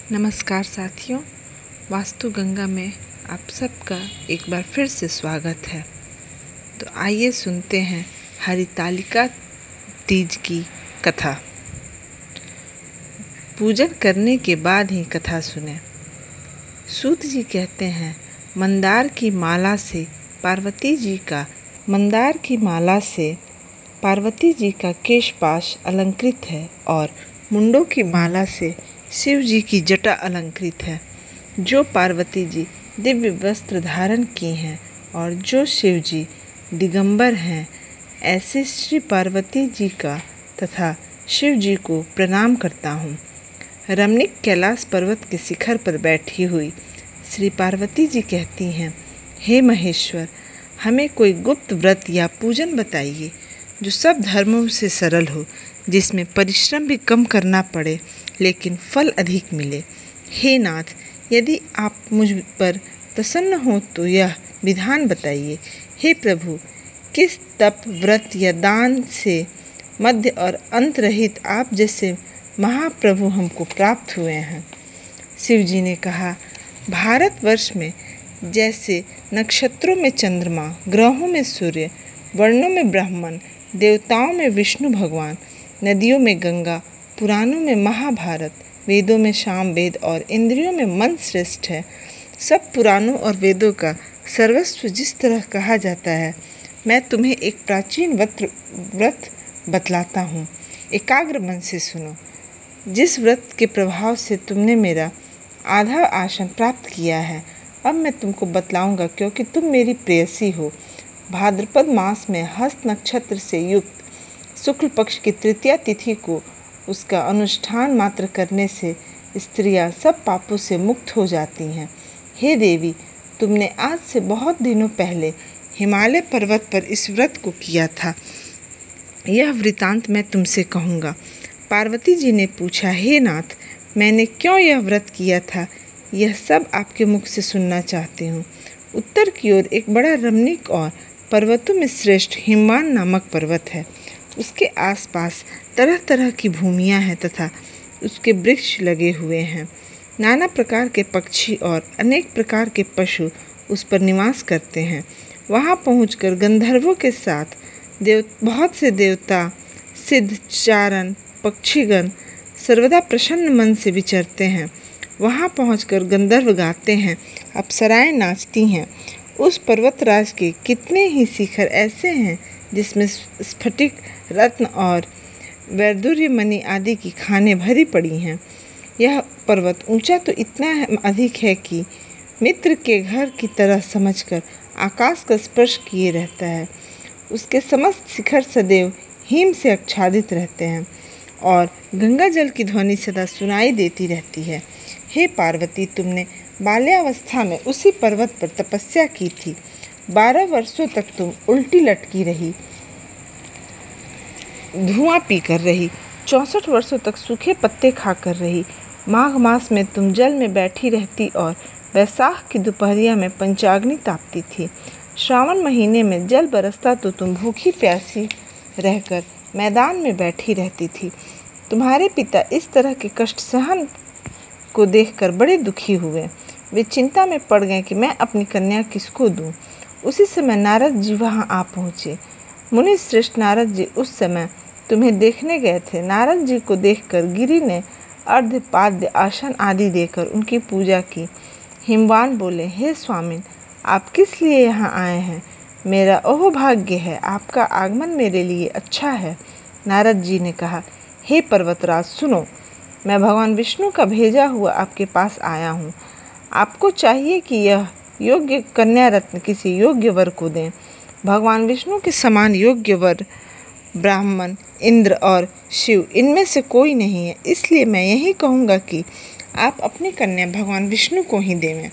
नमस्कार साथियों, वास्तु गंगा में आप सबका एक बार फिर से स्वागत है। तो आइए सुनते हैं हरितालिका तीज की कथा। पूजन करने के बाद ही कथा सुने। सूत जी कहते हैं, मंदार की माला से पार्वती जी का केशपाश अलंकृत है और मुंडों की माला से शिव जी की जटा अलंकृत है। जो पार्वती जी दिव्य वस्त्र धारण की हैं और जो शिव जी दिगंबर हैं, ऐसे श्री पार्वती जी का तथा शिव जी को प्रणाम करता हूँ। रमणीक कैलाश पर्वत के शिखर पर बैठी हुई श्री पार्वती जी कहती हैं, हे महेश्वर, हमें कोई गुप्त व्रत या पूजन बताइए जो सब धर्मों से सरल हो, जिसमें परिश्रम भी कम करना पड़े लेकिन फल अधिक मिले। हे नाथ, यदि आप मुझ पर प्रसन्न हो तो यह विधान बताइए। हे प्रभु, किस तप, व्रत या दान से मध्य और अंत रहित आप जैसे महाप्रभु हमको प्राप्त हुए हैं। शिव जी ने कहा, भारतवर्ष में जैसे नक्षत्रों में चंद्रमा, ग्रहों में सूर्य, वर्णों में ब्राह्मण, देवताओं में विष्णु भगवान, नदियों में गंगा, पुराणों में महाभारत, वेदों में सामवेद और इंद्रियों में मन श्रेष्ठ है, सब पुराणों और वेदों का सर्वस्व जिस तरह कहा जाता है, मैं तुम्हें एक प्राचीन व्रत बतलाता हूँ। एकाग्र मन से सुनो। जिस व्रत के प्रभाव से तुमने मेरा आधा आसन प्राप्त किया है, अब मैं तुमको बतलाऊंगा, क्योंकि तुम मेरी प्रेयसी हो। भाद्रपद मास में हस्त नक्षत्र से युक्त शुक्ल पक्ष की तृतीया तिथि को उसका अनुष्ठान मात्र करने से स्त्रियां सब पापों से मुक्त हो जाती हैं। हे देवी, तुमने आज से बहुत दिनों पहले हिमालय पर्वत पर इस व्रत को किया था। यह वृतांत मैं तुमसे कहूँगा। पार्वती जी ने पूछा, हे नाथ, मैंने क्यों यह व्रत किया था, यह सब आपके मुख से सुनना चाहती हूँ। उत्तर की ओर एक बड़ा रमणीक और पर्वतों में श्रेष्ठ हिमवान नामक पर्वत है। उसके आसपास तरह तरह की भूमियाँ हैं तथा उसके वृक्ष लगे हुए हैं। नाना प्रकार के पक्षी और अनेक प्रकार के पशु उस पर निवास करते हैं। वहाँ पहुंचकर गंधर्वों के साथ बहुत से देवता, सिद्ध, चारण, पक्षीगण सर्वदा प्रसन्न मन से विचरते हैं। वहाँ पहुंचकर गंधर्व गाते हैं, अप्सराएं नाचती हैं। उस पर्वतराज के कितने ही शिखर ऐसे हैं जिसमें स्फटिक, रत्न और वैदुर्य मणि आदि की खानें भरी पड़ी हैं। यह पर्वत ऊंचा तो इतना अधिक है कि मित्र के घर की तरह समझकर आकाश का स्पर्श किए रहता है। उसके समस्त शिखर सदैव हिम से आच्छादित रहते हैं और गंगा जल की ध्वनि सदा सुनाई देती रहती है। हे पार्वती, तुमने बाल्यावस्था में उसी पर्वत पर तपस्या की थी। 12 वर्षों तक तुम उल्टी लटकी रही, धुआं पीकर रही, 64 वर्षों तक सूखे पत्ते खाकर रही। माघ मास में तुम जल में बैठी रहती और वैशाख की दोपहरिया में पंचाग्नि तापती थी। श्रावण महीने में जल बरसता तो तुम भूखी प्यासी रहकर मैदान में बैठी रहती थी। तुम्हारे पिता इस तरह के कष्ट सहन को देखकर बड़े दुखी हुए। वे चिंता में पड़ गए कि मैं अपनी कन्या किसको दूं। उसी समय नारद जी वहां आ पहुँचे। मुनि श्रेष्ठ नारद जी उस समय तुम्हें देखने गए थे। नारद जी को देखकर गिरि ने अर्घ्य, पाद्य, आसन आदि देकर उनकी पूजा की। हिमवान बोले, हे स्वामिन, आप किस लिए यहाँ आए हैं? मेरा ओह भाग्य है, आपका आगमन मेरे लिए अच्छा है। नारद जी ने कहा, हे पर्वतराज, सुनो, मैं भगवान विष्णु का भेजा हुआ आपके पास आया हूँ। आपको चाहिए कि यह योग्य कन्या रत्न किसी योग्य वर को दें। भगवान विष्णु के समान योग्य वर ब्राह्मण, इंद्र और शिव, इनमें से कोई नहीं है। इसलिए मैं यही कहूँगा कि आप अपनी कन्या भगवान विष्णु को ही देवें।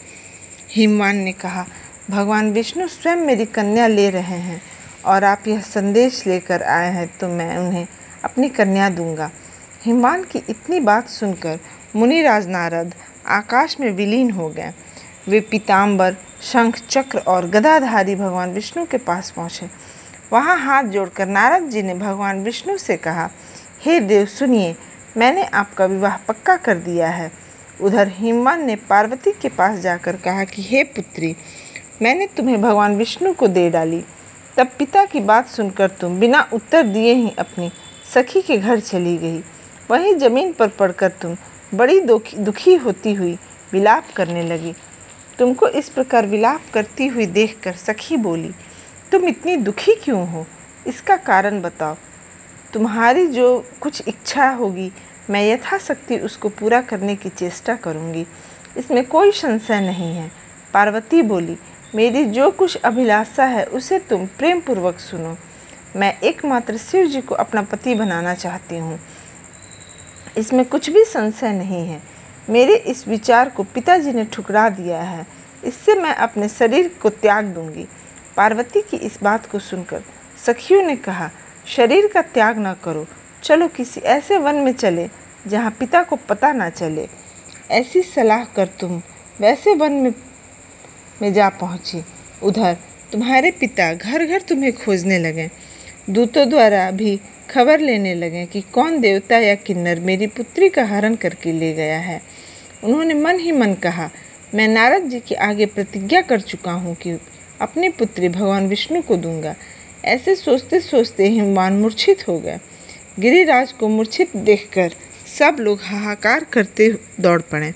हिमवान ने कहा, भगवान विष्णु स्वयं मेरी कन्या ले रहे हैं और आप यह संदेश लेकर आए हैं तो मैं उन्हें अपनी कन्या दूंगा। हिमवान की इतनी बात सुनकर मुनिराज नारद आकाश में विलीन हो गए। वे पीताम्बर, शंख, चक्र और गदाधारी भगवान विष्णु के पास पहुँचे। वहाँ हाथ जोड़कर नारद जी ने भगवान विष्णु से कहा, हे देव, सुनिए, मैंने आपका विवाह पक्का कर दिया है उधर हिमवान ने पार्वती के पास जाकर कहा कि हे पुत्री, मैंने तुम्हें भगवान विष्णु को दे डाली। तब पिता की बात सुनकर तुम बिना उत्तर दिए ही अपनी सखी के घर चली गई। वहीं जमीन पर पड़कर तुम बड़ी दुखी होती हुई विलाप करने लगी। तुमको इस प्रकार विलाप करती हुई देखकर सखी बोली, तुम इतनी दुखी क्यों हो? इसका कारण बताओ। तुम्हारी जो कुछ इच्छा होगी मैं यथाशक्ति उसको पूरा करने की चेष्टा करूँगी, इसमें कोई संशय नहीं है। पार्वती बोली, मेरी जो कुछ अभिलाषा है उसे तुम प्रेम पूर्वक सुनो। मैं एकमात्र शिव जी को अपना पति बनाना चाहती हूँ, इसमें कुछ भी संशय नहीं है। मेरे इस विचार को पिताजी ने ठुकरा दिया है, इससे मैं अपने शरीर को त्याग दूंगी। पार्वती की इस बात को सुनकर सखियों ने कहा, शरीर का त्याग न करो, चलो किसी ऐसे वन में चले जहाँ पिता को पता ना चले। ऐसी सलाह कर तुम वैसे वन में जा पहुँची। उधर तुम्हारे पिता घर घर तुम्हें खोजने लगे। दूतों द्वारा भी खबर लेने लगे कि कौन देवता या किन्नर मेरी पुत्री का हरण करके ले गया है। उन्होंने मन ही मन कहा, मैं नारद जी के आगे प्रतिज्ञा कर चुका हूँ कि अपनी पुत्री भगवान विष्णु को दूंगा। ऐसे सोचते सोचते हिमवान मूर्छित हो गए। गिरिराज को मूर्छित देखकर सब लोग हाहाकार करते दौड़ पड़े।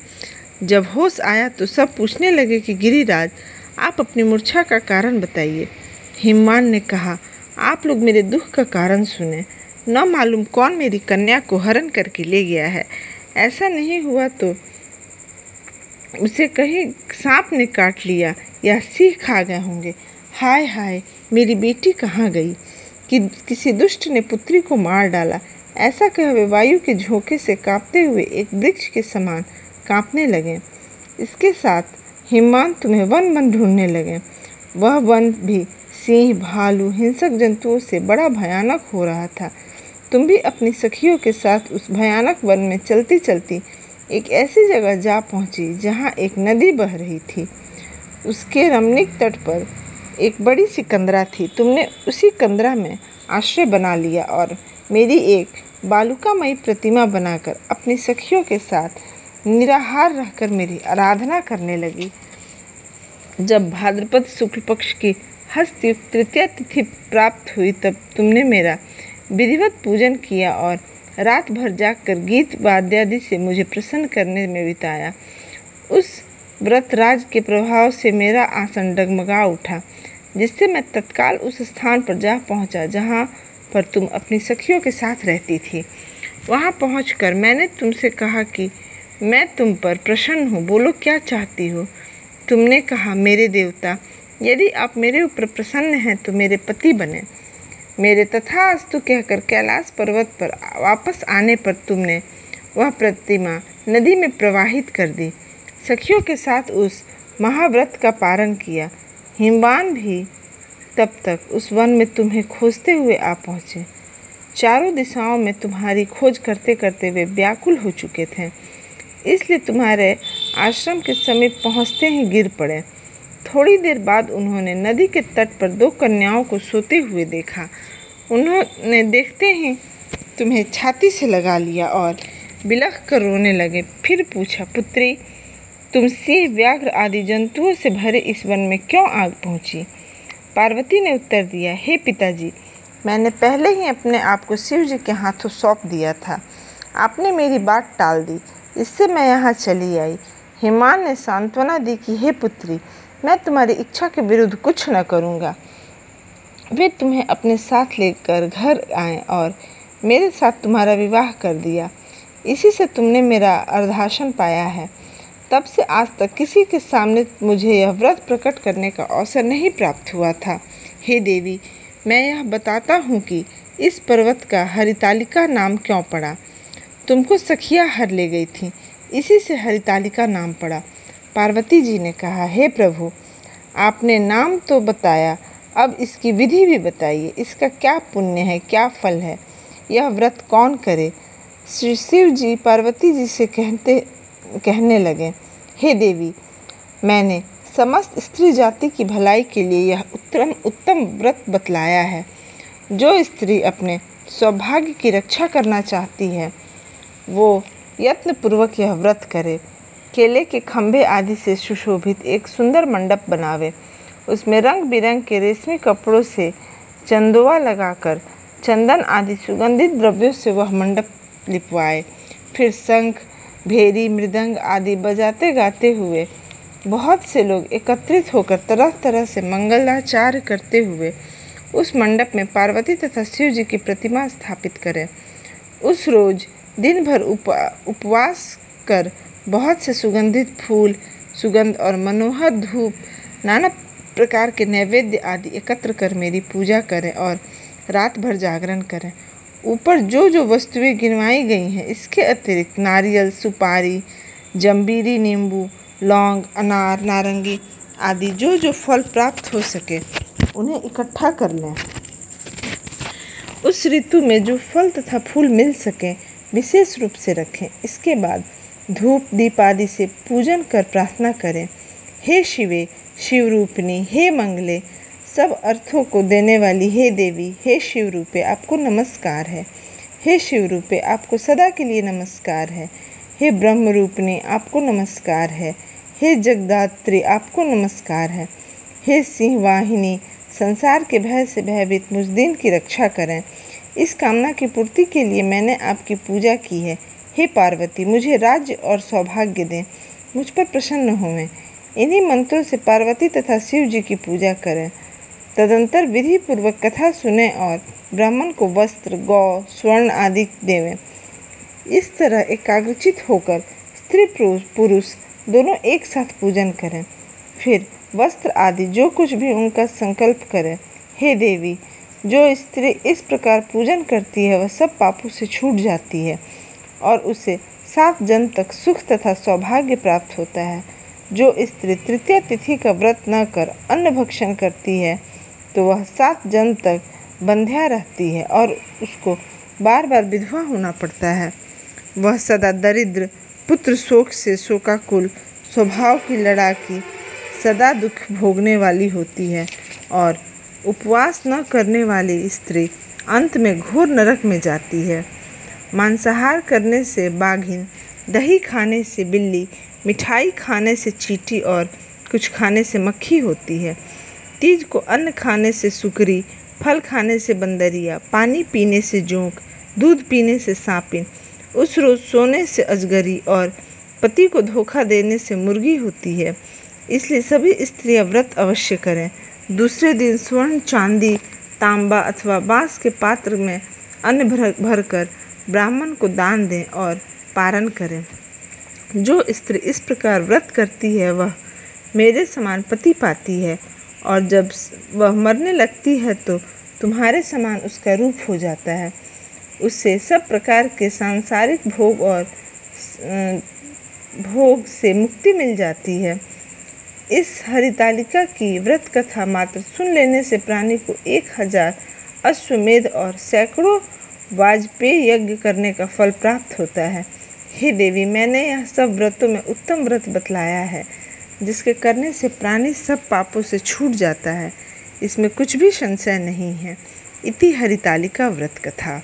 जब होश आया तो सब पूछने लगे कि गिरिराज, आप अपनी मूर्छा का कारण बताइए। हिमवान ने कहा, आप लोग मेरे दुख का कारण सुने। न मालूम कौन मेरी कन्या को हरण करके ले गया है। ऐसा नहीं हुआ तो उसे कहीं सांप ने काट लिया या सिंह खा गए होंगे। हाय हाय, मेरी बेटी कहाँ गई? कि किसी दुष्ट ने पुत्री को मार डाला। ऐसा कह वे वायु के झोंके से कांपते हुए एक वृक्ष के समान कांपने लगे। इसके साथ हिमवान तुम्हें वन वन ढूंढने लगे। वह वन भी सिंह, भालू, हिंसक जंतुओं से बड़ा भयानक हो रहा था। तुम भी अपनी सखियों के साथ उस भयानक वन में चलती चलती एक ऐसी जगह जा पहुंची जहां एक नदी बह रही थी। उसके रमणीक तट पर एक बड़ी सी कंदरा थी। तुमने उसी कंदरा में आश्रय बना लिया और मेरी एक बालुकामयी प्रतिमा बनाकर अपनी सखियों के साथ निराहार रहकर मेरी आराधना करने लगी। जब भाद्रपद शुक्ल पक्ष की हस्तयुक्त तृतीया तिथि प्राप्त हुई तब तुमने मेरा विधिवत पूजन किया और रात भर जागकर गीत वाद्यादि से मुझे प्रसन्न करने में बिताया। उस व्रतराज के प्रभाव से मेरा आसन डगमगा उठा, जिससे मैं तत्काल उस स्थान पर जा पहुंचा जहां पर तुम अपनी सखियों के साथ रहती थी। वहां पहुंचकर मैंने तुमसे कहा कि मैं तुम पर प्रसन्न हूँ, बोलो क्या चाहती हो। तुमने कहा, मेरे देवता, यदि आप मेरे ऊपर प्रसन्न हैं तो मेरे पति बने। मेरे तथास्तु कहकर कैलाश पर्वत पर वापस आने पर तुमने वह प्रतिमा नदी में प्रवाहित कर दी। सखियों के साथ उस महाव्रत का पारण किया। हिमवान भी तब तक उस वन में तुम्हें खोजते हुए आ पहुँचे। चारों दिशाओं में तुम्हारी खोज करते करते वे व्याकुल हो चुके थे, इसलिए तुम्हारे आश्रम के समीप पहुँचते ही गिर पड़े। थोड़ी देर बाद उन्होंने नदी के तट पर दो कन्याओं को सोते हुए देखा। उन्होंने देखते ही तुम्हें छाती से लगा लिया और बिलख कर रोने लगे। फिर पूछा, पुत्री, तुम सिंह, व्याघ्र आदि जंतुओं से भरे इस वन में क्यों आ पहुँची? पार्वती ने उत्तर दिया, हे पिताजी, मैंने पहले ही अपने आप को शिव जी के हाथों सौंप दिया था। आपने मेरी बात टाल दी, इससे मैं यहाँ चली आई। हिमवान ने सांत्वना दी कि हे पुत्री, मैं तुम्हारी इच्छा के विरुद्ध कुछ न करूँगा। वे तुम्हें अपने साथ लेकर घर आए और मेरे साथ तुम्हारा विवाह कर दिया। इसी से तुमने मेरा अर्धासन पाया है। तब से आज तक किसी के सामने मुझे यह व्रत प्रकट करने का अवसर नहीं प्राप्त हुआ था। हे देवी, मैं यह बताता हूँ कि इस पर्वत का हरितालिका नाम क्यों पड़ा। तुमको सखिया हर ले गई थी, इसी से हरितालिका नाम पड़ा। पार्वती जी ने कहा, हे प्रभु, आपने नाम तो बताया, अब इसकी विधि भी बताइए। इसका क्या पुण्य है, क्या फल है, यह व्रत कौन करे? श्री शिव जी पार्वती जी से कहने लगे, हे देवी, मैंने समस्त स्त्री जाति की भलाई के लिए यह उत्तम व्रत बतलाया है। जो स्त्री अपने सौभाग्य की रक्षा करना चाहती है वो यत्नपूर्वक यह व्रत करे। केले के खंभे आदि से सुशोभित एक सुंदर मंडप बनावे। उसमें रंग बिरंग के रेशमी कपड़ों से चंदोवा लगाकर चंदन आदि सुगंधित द्रव्यों से वह मंडप लिपवाए। फिर शंख, भेरी, मृदंग आदि बजाते गाते हुए बहुत से लोग एकत्रित होकर तरह तरह से मंगलाचार्य करते हुए उस मंडप में पार्वती तथा शिव जी की प्रतिमा स्थापित करें। उस रोज दिन भर उपवास कर बहुत से सुगंधित फूल, सुगंध और मनोहर धूप, नाना प्रकार के नैवेद्य आदि एकत्र कर मेरी पूजा करें और रात भर जागरण करें। ऊपर जो जो वस्तुएं गिनवाई गई हैं, इसके अतिरिक्त नारियल, सुपारी, जंबीरी, नींबू, लौंग, अनार, नारंगी आदि जो जो फल प्राप्त हो सके उन्हें इकट्ठा कर लें। उस ऋतु में जो फल तथा फूल मिल सकें विशेष रूप से रखें। इसके बाद धूप दीप आदि से पूजन कर प्रार्थना करें। हे शिवे, शिव रूपिणी, हे मंगले, सब अर्थों को देने वाली हे देवी, हे शिव रूपे आपको नमस्कार है। हे शिव रूपे आपको सदा के लिए नमस्कार है। हे ब्रह्म रूपिणी आपको नमस्कार है। हे जगदात्री आपको नमस्कार है। हे सिंह वाहिनी, संसार के भय से भयभीत मुझ दीन की रक्षा करें। इस कामना की पूर्ति के लिए मैंने आपकी पूजा की है। हे पार्वती, मुझे राज्य और सौभाग्य दें, मुझ पर प्रसन्न होवें। इन्हीं मंत्रों से पार्वती तथा शिव जी की पूजा करें। तदंतर विधि पूर्वक कथा सुने और ब्राह्मण को वस्त्र, गौ, स्वर्ण आदि देवें। इस तरह एकाग्रचित होकर स्त्री पुरुष दोनों एक साथ पूजन करें। फिर वस्त्र आदि जो कुछ भी उनका संकल्प करें। हे देवी, जो स्त्री इस प्रकार पूजन करती है वह सब पापों से छूट जाती है और उसे 7 जन्म तक सुख तथा सौभाग्य प्राप्त होता है। जो स्त्री तृतीया तिथि का व्रत न कर अन्न भक्षण करती है तो वह 7 जन्म तक बंध्या रहती है और उसको बार बार विधवा होना पड़ता है। वह सदा दरिद्र, पुत्र शोक से शोकाकुल, स्वभाव की लड़ाकी, सदा दुख भोगने वाली होती है और उपवास न करने वाली स्त्री अंत में घोर नरक में जाती है। मांसाहार करने से बाघिन, दही खाने से बिल्ली, मिठाई खाने से चींटी और कुछ खाने से मक्खी होती है। तीज को अन्न खाने से सुकरी, फल खाने से बंदरिया, पानी पीने से जोंक, दूध पीने से सांपिन, उस रोज सोने से अजगरी और पति को धोखा देने से मुर्गी होती है। इसलिए सभी स्त्रियां व्रत अवश्य करें। दूसरे दिन स्वर्ण, चांदी, तांबा अथवा बांस के पात्र में अन्न भरकर ब्राह्मण को दान दें और पारण करें। जो स्त्री इस प्रकार व्रत करती है वह मेरे समान पति पाती है और जब वह मरने लगती है तो तुम्हारे समान उसका रूप हो जाता है। उससे सब प्रकार के सांसारिक भोग से मुक्ति मिल जाती है। इस हरितालिका की व्रत कथा मात्र सुन लेने से प्राणी को 1000 अश्वमेध और सैकड़ों वाजपेय यज्ञ करने का फल प्राप्त होता है। हे देवी, मैंने यह सब व्रतों में उत्तम व्रत बतलाया है जिसके करने से प्राणी सब पापों से छूट जाता है। इसमें कुछ भी संशय नहीं है। इति हरितालिका व्रत कथा।